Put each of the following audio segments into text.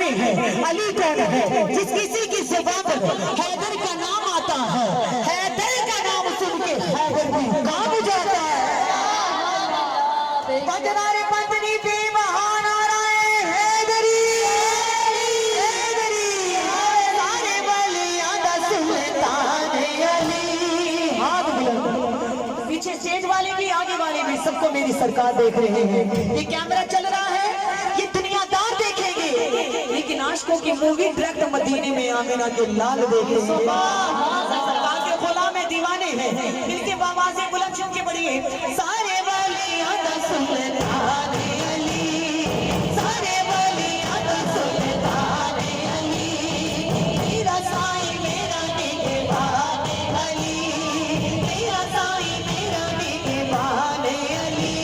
जानते हैं अली कौन है? जिस किसी की जुबान पर हैदर का नाम आता है, हैदर का नाम सुन के हैदर भी कांप जाता है। पंजनारे पंजनी पे महान आ रहा है हैदरी, हैदरी सारे बलियां दा सुल्तान अली। हाथ बुलंद, पीछे स्टेज वाले भी आगे वाले भी सबको मेरी सरकार देख रहे हैं। ये कैमरा चल रहा है, ये दुनियादार देखेंगे, लेकिन आशिकों की मूवी डायरेक्ट मदीने में आमिना के लाल देखेंगे। सरकार के गुलाम में दीवाने हैं, इनके आवाज़ें बुलंद सुन के पढ़िए। सारे बलियां दा सुल्तान अली, सारे बलियां दा सुल्तान अली, मेरा साईं मेरा निगहबान अली, मेरा साईं मेरा निगहबान अली।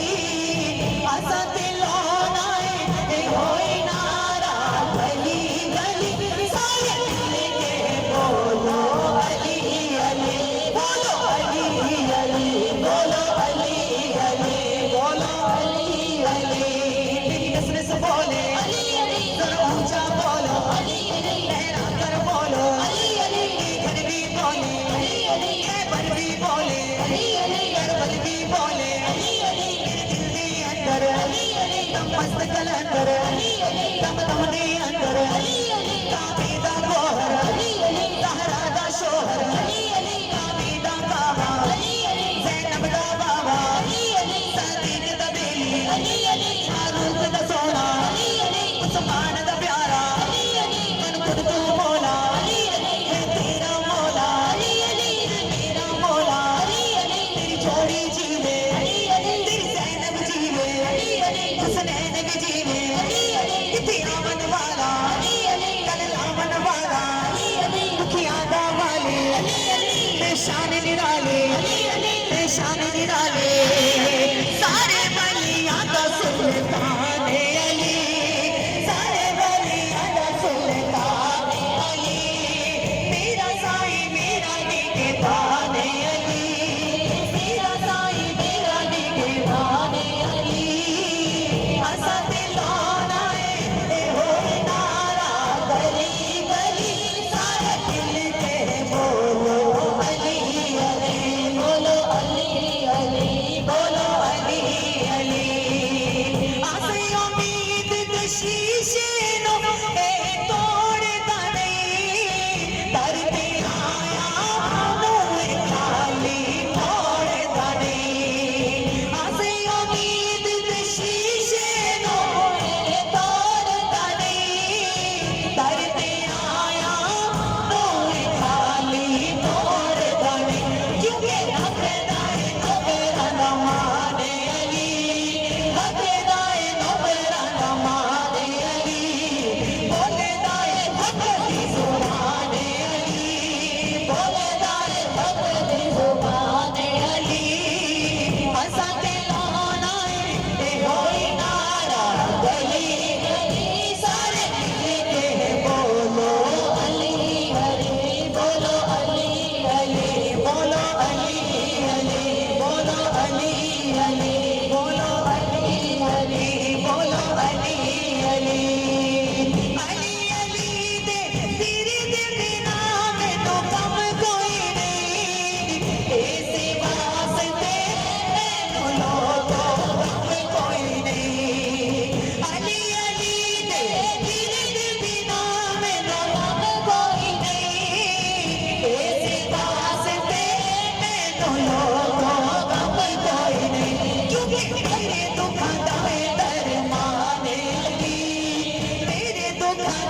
आसा दिलोना है होए नारा गली गली, सारे लेके बोलो अली अली, बोलो अली अली, बोलो अली अली, बोलो अली अली। तेरी नस्ल से बोले अली अली, जरा ऊंचा बोलो अली अली, लहरा कर बोलो अली अली, घर भी बोले अली अली, खैबर भी बोले अली अली, करबल भी बोले अली अली, मेरे दिल के अंदर अली अली, दम मस्त कलंदर अली अली, दम दम दे अंदर अली अली, काबे दा गोहर अली अली, ज़हरा दा शोहर अली अली, काबे दा काबा अली अली, ज़ैनब दा बाबा अली अली, सदीक दा बेली अली अली, फारूक दा सोना अली अली, उस्मान दा प्यारा अली अली, मन खुद तू मौला अली अली, है तेरा मौला अली अली, मेरा मौला अली अली, तेरी जोड़ी जीवे अली अली, तेरी ज़ैनब जीवे अली अली, हुसनैन भी जीवे अली अली, किथे आवन वाला अली अली, कल लावन वाला अली अली, दुखिया दा वाले अली अली, पेशान निराले अली अली, पेशान निराले। सारे बलियां दा सुल्तान अली, सारे बलियां दा सुल्तान अली, मेरा साईं मेरा निगहबान अली, मेरा साईं मेरा निगहबान अली। आसा दिलोना है होए नारा गली गली, सारे दिल के बोलो अली अली, बोलो अली अली, बोलो अली अली। आसे उम्मीद दे शीशे नो ए तोड़दा नहीं, दर ते आया मुंह खाली मोड़दा नहीं। आसे उम्मीद दे शीशे नो ए तोड़दा नहीं, दर ते आया मुंह खाली मोड़दा नहीं। क्योंकि हकदा है नौकरा दा मान अली, हकदा है नौकरा दा मान अली, बोलदा है हक दी जुबान अली, बोलदा है हक दी जुबान अली। आसा दिलोना है होए नारा गली गली, सारे लेके बोलो अली अली, बोलो अली अली, बोलो अली अली, बोलो अली अली, बोलो अली अली, बोलो अली अली। अली अली दे तेरे दे बिना मैं तो कम कोई नहीं, ऐसे वास्ते मैनू लोगो कम कोई नहीं। अली अली दे तेरे दे बिना मैं तो कम कोई नहीं, ऐसे वास्ते मैनू लोगो कम कोई नहीं। क्योंकि मेरे दुखां दा दरमान अली, मेरे दुखां